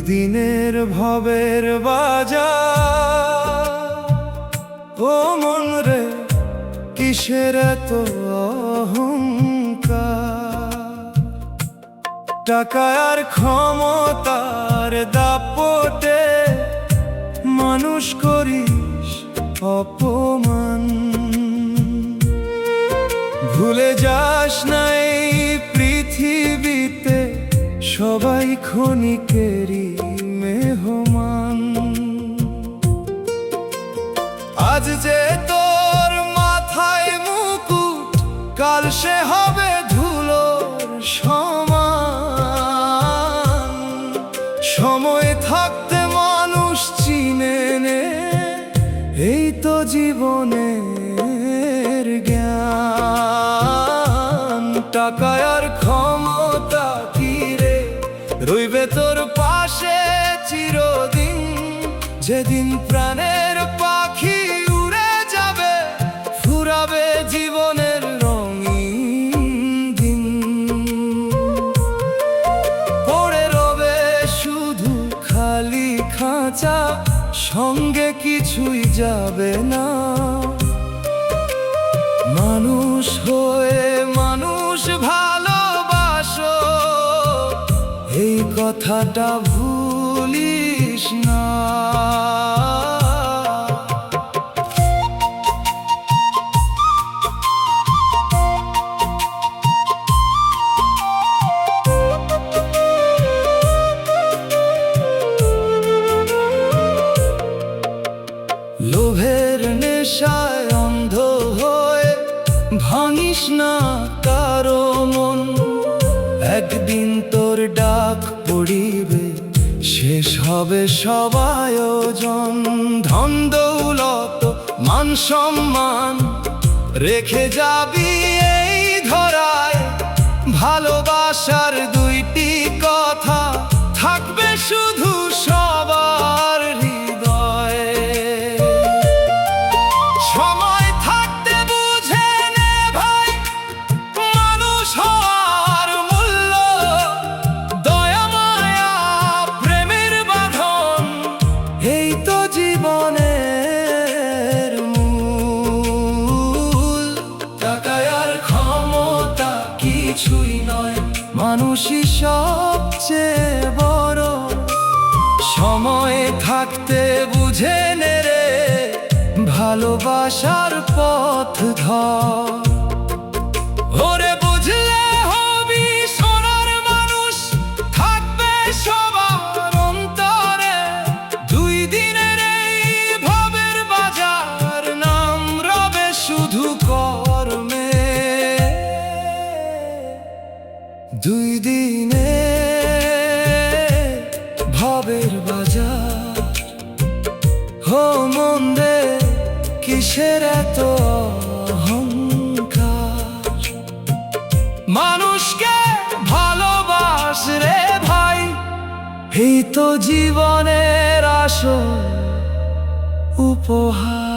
দিনের ভবের বাজার। ও মন রে, কিসের এত অহংকার? টাকা আর ক্ষমতার দাপটে মানুষ করিস অপমান। ভুলে যাস না এই পৃথিবীতে সবাই ক্ষণিকেরই মেহমান। আজ যে তোর মাথায় মুকুট, কাল সে হবে ধুলোর সমান। সময় থাকতে মানুষ চিনে নে, এই তো জীবনের জ্ঞান। টাকা আর ক্ষমতা কি রে রইবে তোর পাশে চিরদিন? যেদিন প্রাণের পাখি উড়ে যাবে, ফুরাবে জীবনের রঙিন দিন। পড়ে রবে শুধু খালি খাঁচা, সঙ্গে কিছুই যাবে না। মানুষ হয়ে মানুষ ভালোবাসো, এই কথাটা ভুলিস না। লোভের নেশায় অন্ধ হয়ে ভাঙিস না কারো মন। একদিন তোর ডাক পড়িবে, শেষ হবে সব আয়োজন। ধন দৌলত মান সম্মান রেখে যাবি এই ধরায়। ভালোবাসার দুইটি কথা থাকবে শুধু সবার হৃদয়ে। সময় থাকতে বুঝে নে ভাই, মানুষ হওয়ার মূল্য। দয়া মায়া প্রেমের বাঁধন, এই তো জীবনের মূল। টাকা আর ক্ষমতা কিছুই নয়, মানুষই সবচেয়ে বড়। সময় থাকতে বুঝে নে রে, ভালোবাসার পথ ধর। ওরে বুঝলে হবি সোনার মানুষ, থাকবে সবার অন্তরে। দুই দিনের এই ভবের বাজার, নাম রবে শুধু কর্মে। দুই দিনে ভবের বাজার। হো মন রে, কিসের এত অহংকার? মানুষকে ভালোবাস রে ভাই, এই তো জীবনের আসল উপহার।